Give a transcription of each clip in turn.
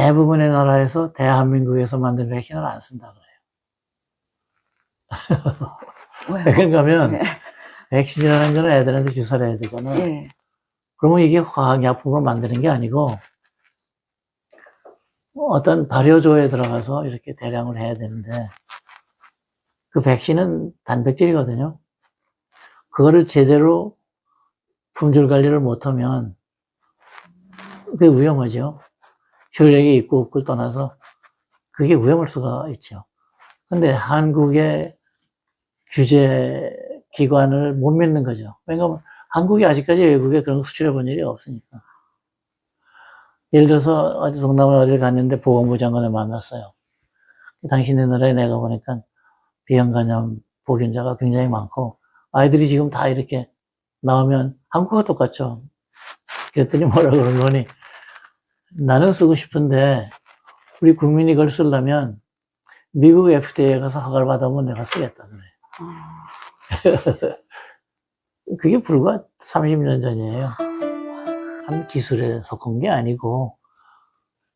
대부분의 나라에서 대한민국에서 만든 백신을 안 쓴다 그래요. 왜요? 백신 가면 네. 백신이라는 거는 애들한테 주사를 해야 되잖아요. 예. 그러면 이게 화학약품으로 만드는 게 아니고 어떤 발효조에 들어가서 이렇게 대량으로 해야 되는데 그 백신은 단백질이거든요. 그거를 제대로 품질 관리를 못하면 그게 위험하죠. 효력이 있고 없고를 떠나서 그게 위험할 수가 있죠. 근데 한국의 규제 기관을 못 믿는 거죠. 왜냐하면 한국이 아직까지 외국에 그런 거 수출해 본 일이 없으니까. 예를 들어서 어디 동남아 어디를 갔는데 보건부 장관을 만났어요. 당신네 나라에 내가 보니까 비형간염 보균자가 굉장히 많고 아이들이 지금 다 이렇게 나오면 한국과 똑같죠. 그랬더니 뭐라 그런 거니, 나는 쓰고 싶은데 우리 국민이 그걸 쓰려면 미국 FDA에 가서 허가를 받아보면 내가 쓰겠다 그래. 그게 불과 30년 전이에요. 한 기술에 속한 게 아니고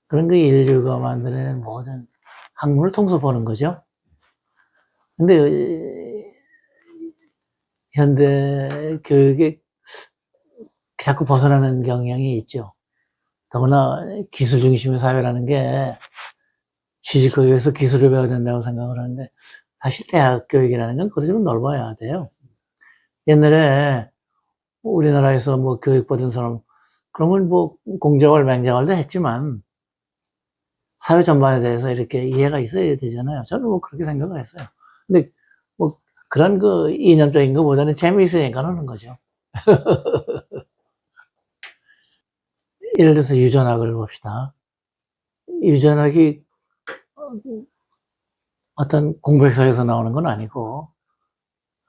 그런 게 인류가 만드는 모든 학문을 통틀어 보는 거죠. 근데 현대 교육에 자꾸 벗어나는 경향이 있죠. 더구나 기술 중심의 사회라는 게 취직하기 위해서 기술을 배워야 된다고 생각을 하는데 사실 대학 교육이라는 건 그것도 좀 넓어야 돼요. 옛날에 우리나라에서 뭐 교육받은 사람 그러면 뭐 공자월 맹자월도 했지만 사회 전반에 대해서 이렇게 이해가 있어야 되잖아요. 저는 뭐 그렇게 생각을 했어요. 근데 뭐 그런 그 이념적인 것보다는 재미있으니까 하는 거죠. 예를 들어서 유전학을 봅시다. 유전학이 어떤 공백사에서 나오는 건 아니고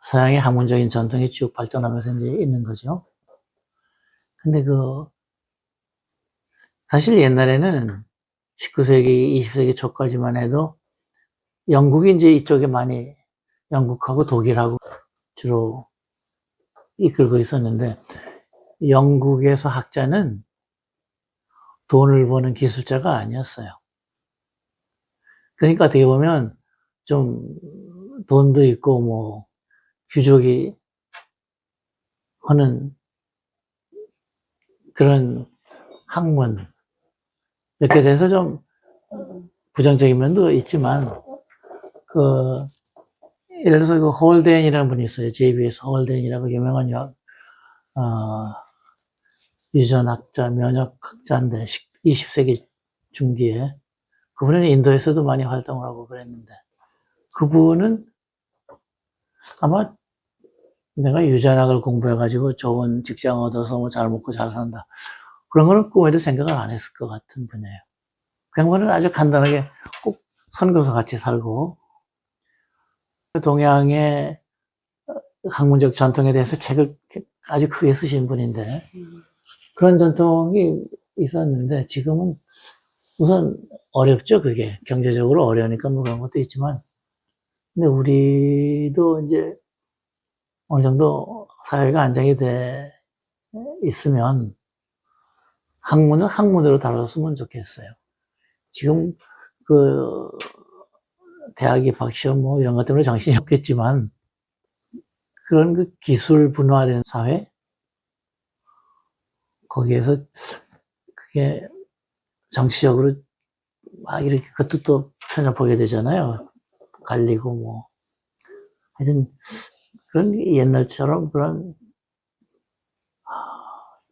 서양의 학문적인 전통이 쭉 발전하면서 이제 있는 거죠. 근데 사실 옛날에는 19세기, 20세기 초까지만 해도 영국이 이제 이쪽에 많이, 영국하고 독일하고 주로 이끌고 있었는데, 영국에서 학자는 돈을 버는 기술자가 아니었어요. 그러니까 어떻게 보면 좀 돈도 있고 뭐 귀족이 하는 그런 학문, 이렇게 돼서 좀 부정적인 면도 있지만, 예를 들어서 그 홀덴이라는 분이 있어요. JBS 홀덴이라고 유명한 유전학자, 면역학자인데, 20세기 중기에. 그분은 인도에서도 많이 활동을 하고 그랬는데, 그분은 아마 내가 유전학을 공부해가지고 좋은 직장 얻어서 뭐 잘 먹고 잘 산다. 그런 거는 꿈에도 생각을 안 했을 것 같은 분이에요. 그 양반은 아주 간단하게 꼭 선거서 같이 살고, 동양의 학문적 전통에 대해서 책을 아주 크게 쓰신 분인데, 그런 전통이 있었는데, 지금은 우선 어렵죠, 그게. 경제적으로 어려우니까 뭐 그런 것도 있지만. 근데 우리도 이제 어느 정도 사회가 안정이 돼 있으면 학문은 학문으로 다뤘으면 좋겠어요. 지금 대학 입학 시험 뭐 이런 것 때문에 정신이 없겠지만 그런 그 기술 분화된 사회? 거기에서 그게 정치적으로 막 이렇게 그것도 또 편협하게 되잖아요. 갈리고 뭐. 하여튼 그런 옛날처럼 그런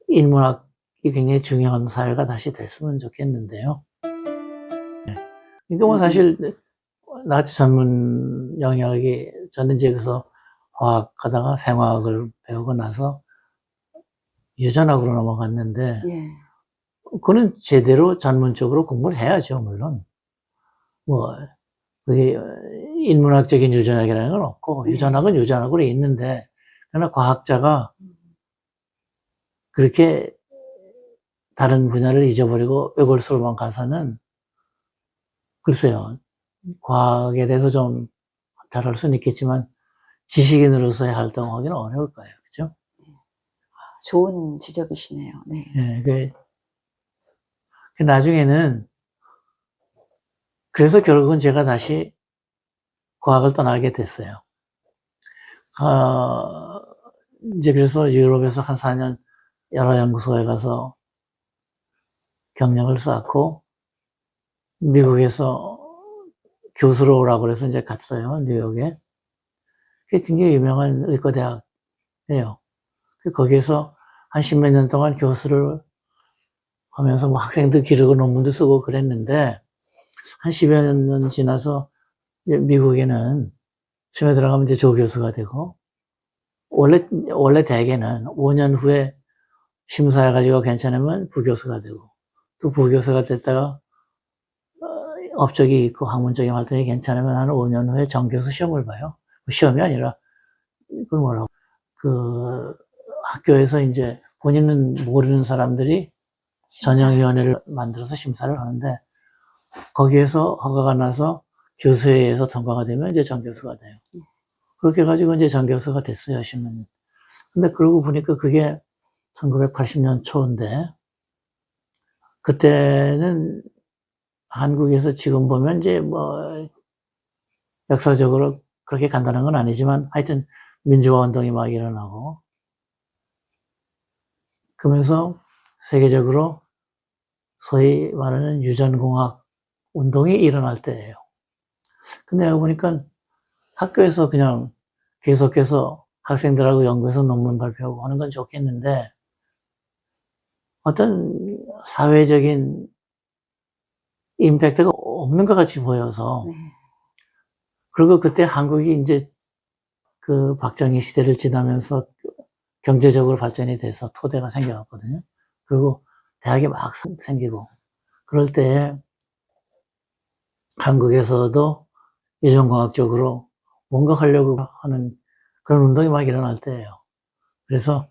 인문학이 굉장히 중요한 사회가 다시 됐으면 좋겠는데요. 그러니까 뭐 사실 나치 전문 영역이 저는 이제 그래서 화학하다가 생화학을 배우고 나서 유전학으로 넘어갔는데 그거는 제대로 전문적으로 공부를 해야죠, 물론. 뭐 그게 인문학적인 유전학이라는 건 없고 유전학은 유전학으로 있는데 그러나 과학자가 그렇게 다른 분야를 잊어버리고 외골수로만 가서는 글쎄요, 과학에 대해서 좀 잘할 수는 있겠지만 지식인으로서의 활동하기는 어려울 거예요. 그죠? 좋은 지적이시네요. 네. 예, 나중에는 그래서 결국은 제가 다시 과학을 떠나게 됐어요. 이제 그래서 유럽에서 한 4년 여러 연구소에 가서 경력을 쌓고, 미국에서 교수로 오라고 그래서 이제 갔어요, 뉴욕에. 그게 굉장히 유명한 의과대학이에요. 거기에서 한 10몇 년 동안 교수를 하면서 뭐 학생들 기르고 논문도 쓰고 그랬는데, 한 10여 년 지나서 이제 미국에는 처음에 들어가면 이제 조교수가 되고, 원래 대개는 5년 후에 심사해가지고 괜찮으면 부교수가 되고, 또 부교수가 됐다가 업적이 있고 학문적인 활동이 괜찮으면 한 5년 후에 정교수 시험을 봐요. 시험이 아니라, 그걸 뭐라고, 학교에서 이제 본인은 모르는 사람들이 전형위원회를 만들어서 심사를 하는데, 거기에서 허가가 나서 교수회의에서 통과가 되면 이제 정교수가 돼요. 그렇게 해가지고 이제 정교수가 됐어요, 10년. 근데 그러고 보니까 그게 1980년 초인데, 그때는 한국에서 지금 보면 이제 뭐, 역사적으로 그렇게 간단한 건 아니지만, 하여튼 민주화 운동이 막 일어나고, 그러면서 세계적으로 소위 말하는 유전공학 운동이 일어날 때예요. 근데 내가 보니까 학교에서 그냥 계속해서 학생들하고 연구해서 논문 발표하고 하는 건 좋겠는데, 어떤 사회적인 임팩트가 없는 것 같이 보여서, 그리고 그때 한국이 이제 그 박정희 시대를 지나면서 경제적으로 발전이 돼서 토대가 생겨갔거든요. 그리고 대학이 막 생기고, 그럴 때 한국에서도 유전공학적으로 뭔가 하려고 하는 그런 운동이 막 일어날 때예요. 그래서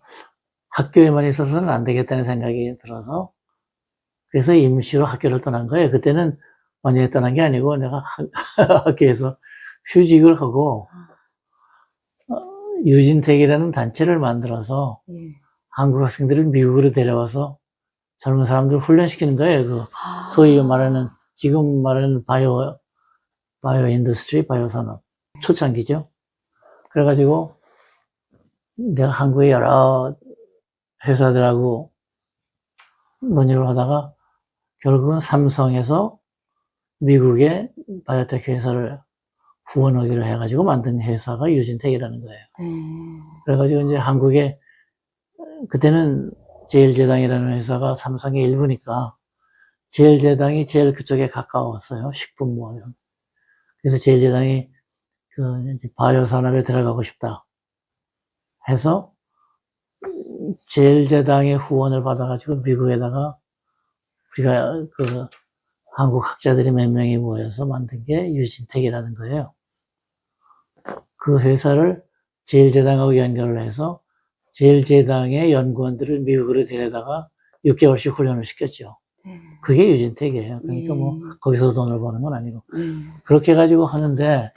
학교에만 있어서는 안 되겠다는 생각이 들어서, 그래서 임시로 학교를 떠난 거예요. 그때는 완전히 떠난 게 아니고 내가 학교에서 휴직을 하고 유진택이라는 단체를 만들어서 한국 학생들을 미국으로 데려와서 젊은 사람들을 훈련시키는 거예요. 소위 말하는, 지금 말하는 바이오 인더스트리, 바이오 산업. 초창기죠. 그래가지고 내가 한국의 여러 회사들하고 논의를 하다가 결국은 삼성에서 미국의 바이오텍 회사를 후원하기로 해가지고 만든 회사가 유진텍이라는 거예요. 그래가지고 이제 한국에, 그때는 제일제당이라는 회사가 삼성의 일부니까 제일제당이 제일 그쪽에 가까웠어요. 식품 뭐. 그래서 제일제당이 이제 바이오 산업에 들어가고 싶다 해서 제일제당의 후원을 받아가지고 미국에다가 우리가 한국 학자들이 몇 명이 모여서 만든 게 유진텍이라는 거예요. 그 회사를 제일제당하고 연결을 해서 제일제당의 연구원들을 미국으로 데려다가 6개월씩 훈련을 시켰죠. 그게 유진텍이에요. 그러니까 뭐 거기서 돈을 버는 건 아니고. 그렇게 해가지고 하는데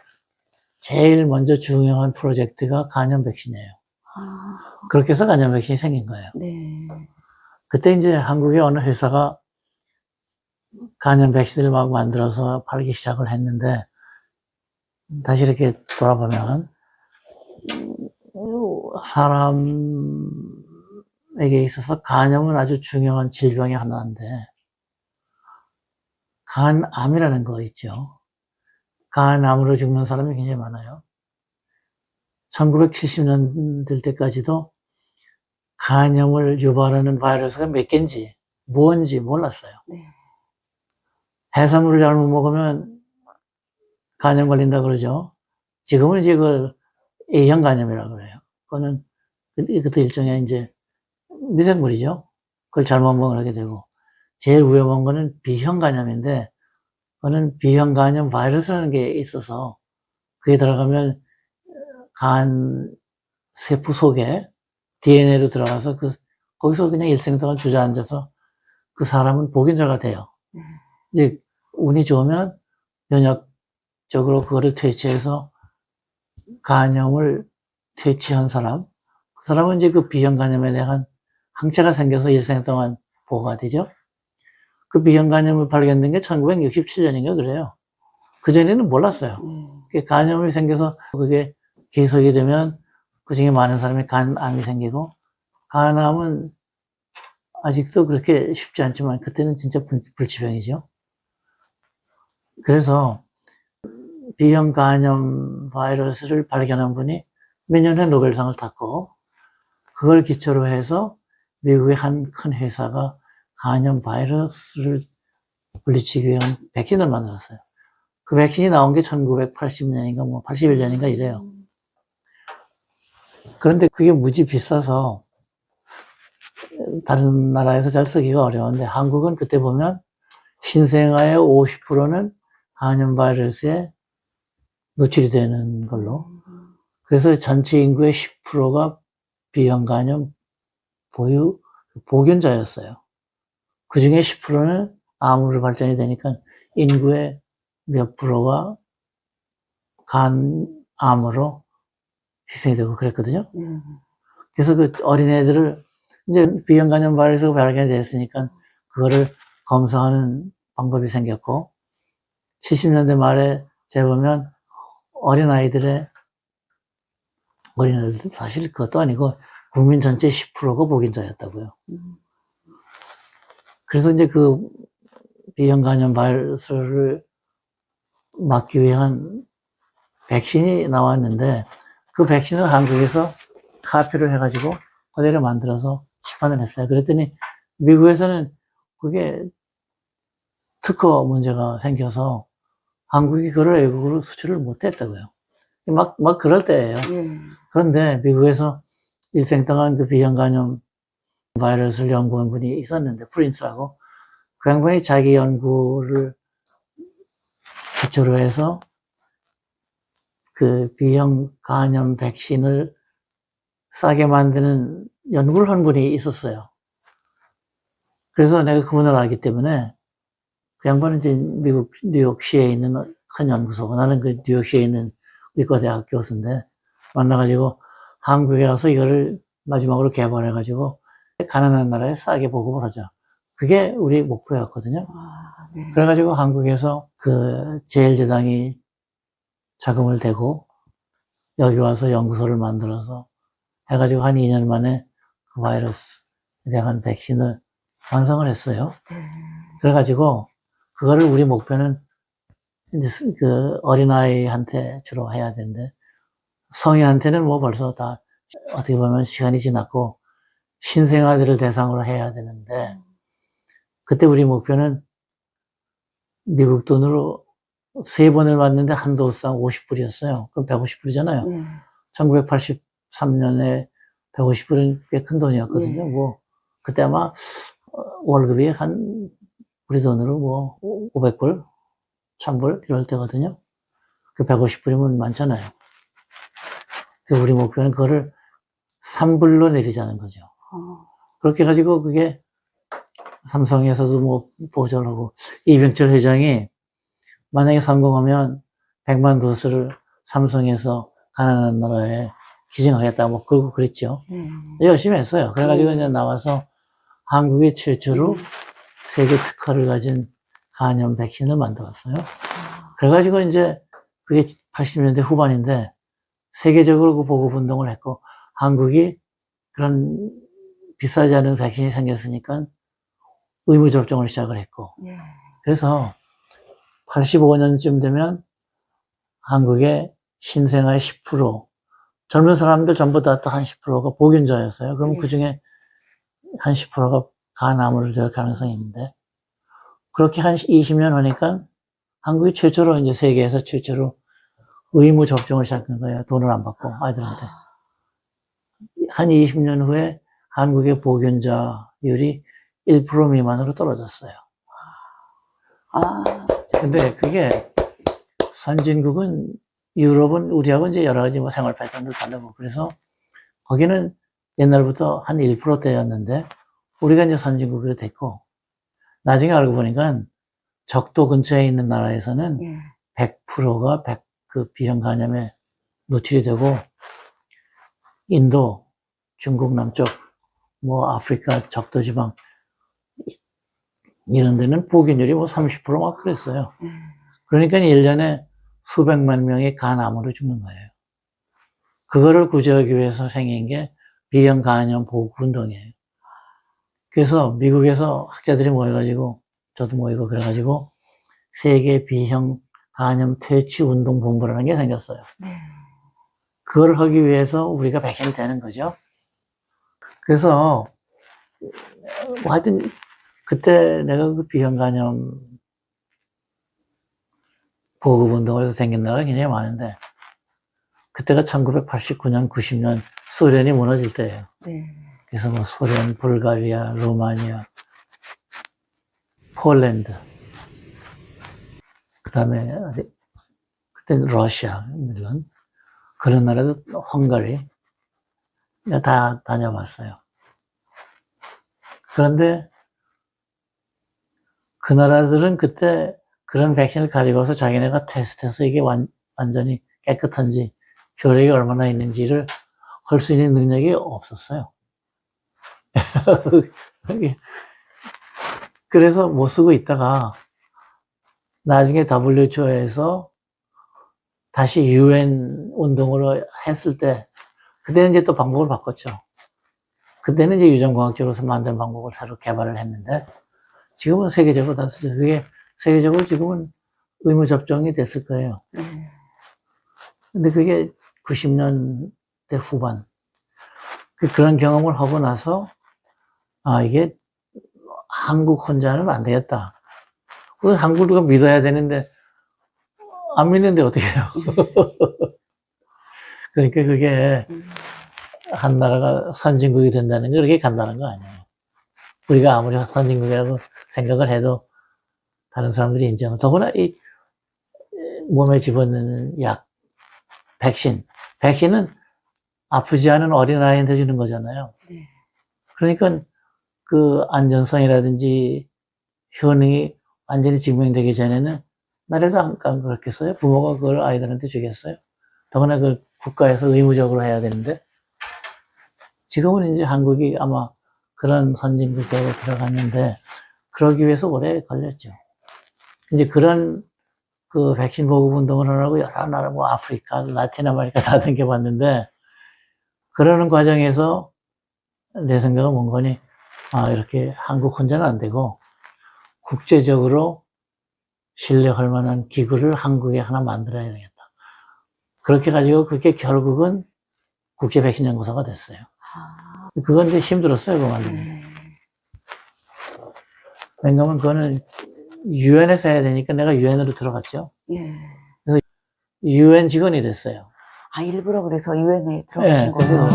제일 먼저 중요한 프로젝트가 간염 백신이에요. 그렇게 해서 간염 백신이 생긴 거예요. 그때 이제 한국의 어느 회사가 간염 백신을 막 만들어서 팔기 시작을 했는데, 다시 이렇게 돌아보면 사람에게 있어서 간염은 아주 중요한 질병의 하나인데, 간암이라는 거 있죠. 간암으로 죽는 사람이 굉장히 많아요. 1970년대 때까지도 간염을 유발하는 바이러스가 몇 개인지, 무언지 몰랐어요. 해산물을 잘못 먹으면 간염 걸린다 그러죠. 지금은 이제 그걸 A형 간염이라고 그래요. 그것도 일종의 이제 미생물이죠. 그걸 잘못 먹으면 하게 되고, 제일 위험한 거는 B형 간염인데, 그거는 B형 간염 바이러스라는 게 있어서, 그게 들어가면 간 세포 속에 DNA로 들어가서 거기서 그냥 일생 동안 주저앉아서 그 사람은 복용자가 돼요. 이제 운이 좋으면 면역적으로 그거를 퇴치해서 간염을 퇴치한 사람, 그 사람은 이제 그 B형 간염에 대한 항체가 생겨서 일생 동안 보호가 되죠. 그 B형 간염을 발견된 게 1967년인가 그래요. 그전에는 몰랐어요. 그게 간염이 생겨서 그게 계속이 되면 그 중에 많은 사람이 간암이 생기고, 간암은 아직도 그렇게 쉽지 않지만 그때는 진짜 불치병이죠. 그래서 B형 간염 바이러스를 발견한 분이 몇 년 후에 노벨상을 탔고, 그걸 기초로 해서 미국의 한 큰 회사가 간염 바이러스를 물리치기 위한 백신을 만들었어요. 그 백신이 나온 게 1980년인가 뭐 81년인가 이래요. 그런데 그게 무지 비싸서 다른 나라에서 잘 쓰기가 어려운데, 한국은 그때 보면 신생아의 50%는 간염 바이러스에 노출이 되는 걸로. 그래서 전체 인구의 10%가 B형 간염 보균자였어요. 그 중에 10%는 암으로 발전이 되니까 인구의 몇 프로가 간암으로 희생이 되고 그랬거든요. 그래서 그 어린애들을 이제 B형 간염 바이러스가 발견이 됐으니까 그거를 검사하는 방법이 생겼고, 70년대 말에 재보면 어린애들 사실 그것도 아니고 국민 전체 10%가 보균자였다고요. 그래서 이제 그 B형 간염 바이러스를 막기 위한 백신이 나왔는데, 그 백신을 한국에서 카피를 해가지고 그대로 만들어서 시판을 했어요. 그랬더니 미국에서는 그게 특허 문제가 생겨서 한국이 그걸 외국으로 수출을 못 했다고요. 막 그럴 때예요. 그런데 미국에서 일생동안 그 B형 간염 바이러스를 연구한 분이 있었는데, 프린스라고. 그 양반이 자기 연구를 기초로 해서 그 B형 간염 백신을 싸게 만드는 연구를 한 분이 있었어요. 그래서 내가 그분을 알기 때문에, 그 양반은 이제 미국 뉴욕시에 있는 큰 연구소고, 나는 그 뉴욕시에 있는 의과대학 교수인데, 만나가지고 한국에 와서 이거를 마지막으로 개발해가지고 가난한 나라에 싸게 보급을 하자. 그게 우리 목표였거든요. 그래가지고 한국에서 그 제일제당이 자금을 대고 여기 와서 연구소를 만들어서 해가지고 한 2년 만에 그 바이러스에 대한 백신을 완성을 했어요. 그래가지고 그거를 우리 목표는 이제 그 어린아이한테 주로 해야 되는데, 성인한테는 뭐 벌써 다 어떻게 보면 시간이 지났고 신생아들을 대상으로 해야 되는데, 그때 우리 목표는 미국 돈으로 3번을 맞는데 한 도수당 50불이었어요. 그럼 150불이잖아요. 1983년에 150불은 꽤 큰 돈이었거든요. 뭐 그때 아마 월급이 한 우리 돈으로 뭐 500불, 1000불 이럴 때거든요. 그 150불이면 많잖아요. 그 우리 목표는 그거를 3불로 내리자는 거죠. 그렇게 가지고 그게 삼성에서도 뭐 보조를 하고, 이병철 회장이 만약에 성공하면 100만 도스를 삼성에서 가난한 나라에 기증하겠다 뭐 그러고 그랬죠. 열심히 했어요. 그래가지고 이제 나와서 한국이 최초로 세계 특허를 가진 간염 백신을 만들었어요. 그래가지고 이제 그게 80년대 후반인데 세계적으로 그 보급 운동을 했고, 한국이 그런 비싸지 않은 백신이 생겼으니까 의무접종을 시작을 했고, 그래서 85년쯤 되면 한국의 신생아의 10%, 젊은 사람들 전부 다 또 한 10%가 보균자였어요. 그러면 그 중에 한 10%가 간암으로 될 가능성이 있는데, 그렇게 한 20년 하니까 한국이 최초로 이제 세계에서 최초로 의무 접종을 시작한 거예요. 돈을 안 받고 아이들한테. 한 20년 후에 한국의 보균자율이 1% 미만으로 떨어졌어요. 근데 그게 선진국은, 유럽은 우리하고 이제 여러 가지 뭐 생활 패턴도 다르고, 그래서 거기는 옛날부터 한 1%대였는데 우리가 이제 선진국으로 됐고, 나중에 알고 보니까 적도 근처에 있는 나라에서는 100%가 그 B형 간염에 노출이 되고, 인도, 중국 남쪽, 뭐 아프리카 적도 지방 이런 데는 보균율이 뭐 30% 막 그랬어요. 그러니까 1년에 수백만 명이 간암으로 죽는 거예요. 그거를 구제하기 위해서 생긴 게 B형 간염 보호 운동이에요. 그래서 미국에서 학자들이 모여가지고, 저도 모이고 그래가지고, 세계 B형 간염 퇴치 운동 본부라는 게 생겼어요. 네. 그걸 하기 위해서 우리가 백신이 되는 거죠. 그래서, 하여튼, 그때 내가 그 B형 간염 보급 운동을 해서 생긴 나라가 굉장히 많은데, 그때가 1989년, 90년 소련이 무너질 때예요. 네. 그래서 뭐 소련, 불가리아, 루마니아, 폴란드, 그 다음에, 그때는 러시아, 물론. 그런 나라도 헝가리. 내가 다 다녀봤어요. 그런데 그 나라들은 그때 그런 백신을 가지고 와서 자기네가 테스트해서 이게 완전히 깨끗한지, 효력이 얼마나 있는지를 할 수 있는 능력이 없었어요. 그래서 못 쓰고 있다가 나중에 WHO에서 다시 UN 운동으로 했을 때 그때는 이제 또 방법을 바꿨죠. 그때는 이제 유전공학적으로서 만든 방법을 새로 개발을 했는데 지금은 세계적으로 다 쓰죠. 그게 세계적으로 지금은 의무 접종이 됐을 거예요. 근데 그게 90년대 후반 그런 경험을 하고 나서 아 이게 한국 혼자는 안 되겠다. 그래서 한국도 믿어야 되는데 안 믿는데 어떻게 해요? 그러니까 그게 한 나라가 선진국이 된다는 게 그렇게 간단한 거 아니에요. 우리가 아무리 선진국이라고 생각을 해도 다른 사람들이 인정을. 더구나 이 몸에 집어넣는 약, 백신은 아프지 않은 어린아이한테 주는 거잖아요. 네. 그러니까 그 안전성이라든지 효능이 완전히 증명되기 전에는 나라도 안 그렇겠어요? 부모가 그걸 아이들한테 주겠어요? 더구나 그걸 국가에서 의무적으로 해야 되는데 지금은 이제 한국이 아마 그런 선진국으로 들어갔는데 그러기 위해서 오래 걸렸죠. 이제 그런 그 백신 보급 운동을 하라고 여러 나라, 뭐 아프리카, 라틴 아메리카 다 다녀봤는데 그러는 과정에서 내 생각은 뭔 거니, 아, 이렇게 한국 혼자는 안 되고 국제적으로 신뢰할 만한 기구를 한국에 하나 만들어야 되겠다. 그렇게 가지고 그게 결국은 국제 백신 연구소가 됐어요. 그건 이제 힘들었어요, 그거 만들기. 왜냐면 그거는 유엔에서 해야 되니까 내가 유엔으로 들어갔죠. 예. 그래서 유엔 직원이 됐어요. 아, 일부러 그래서 유엔에 들어가신 예, 거예요?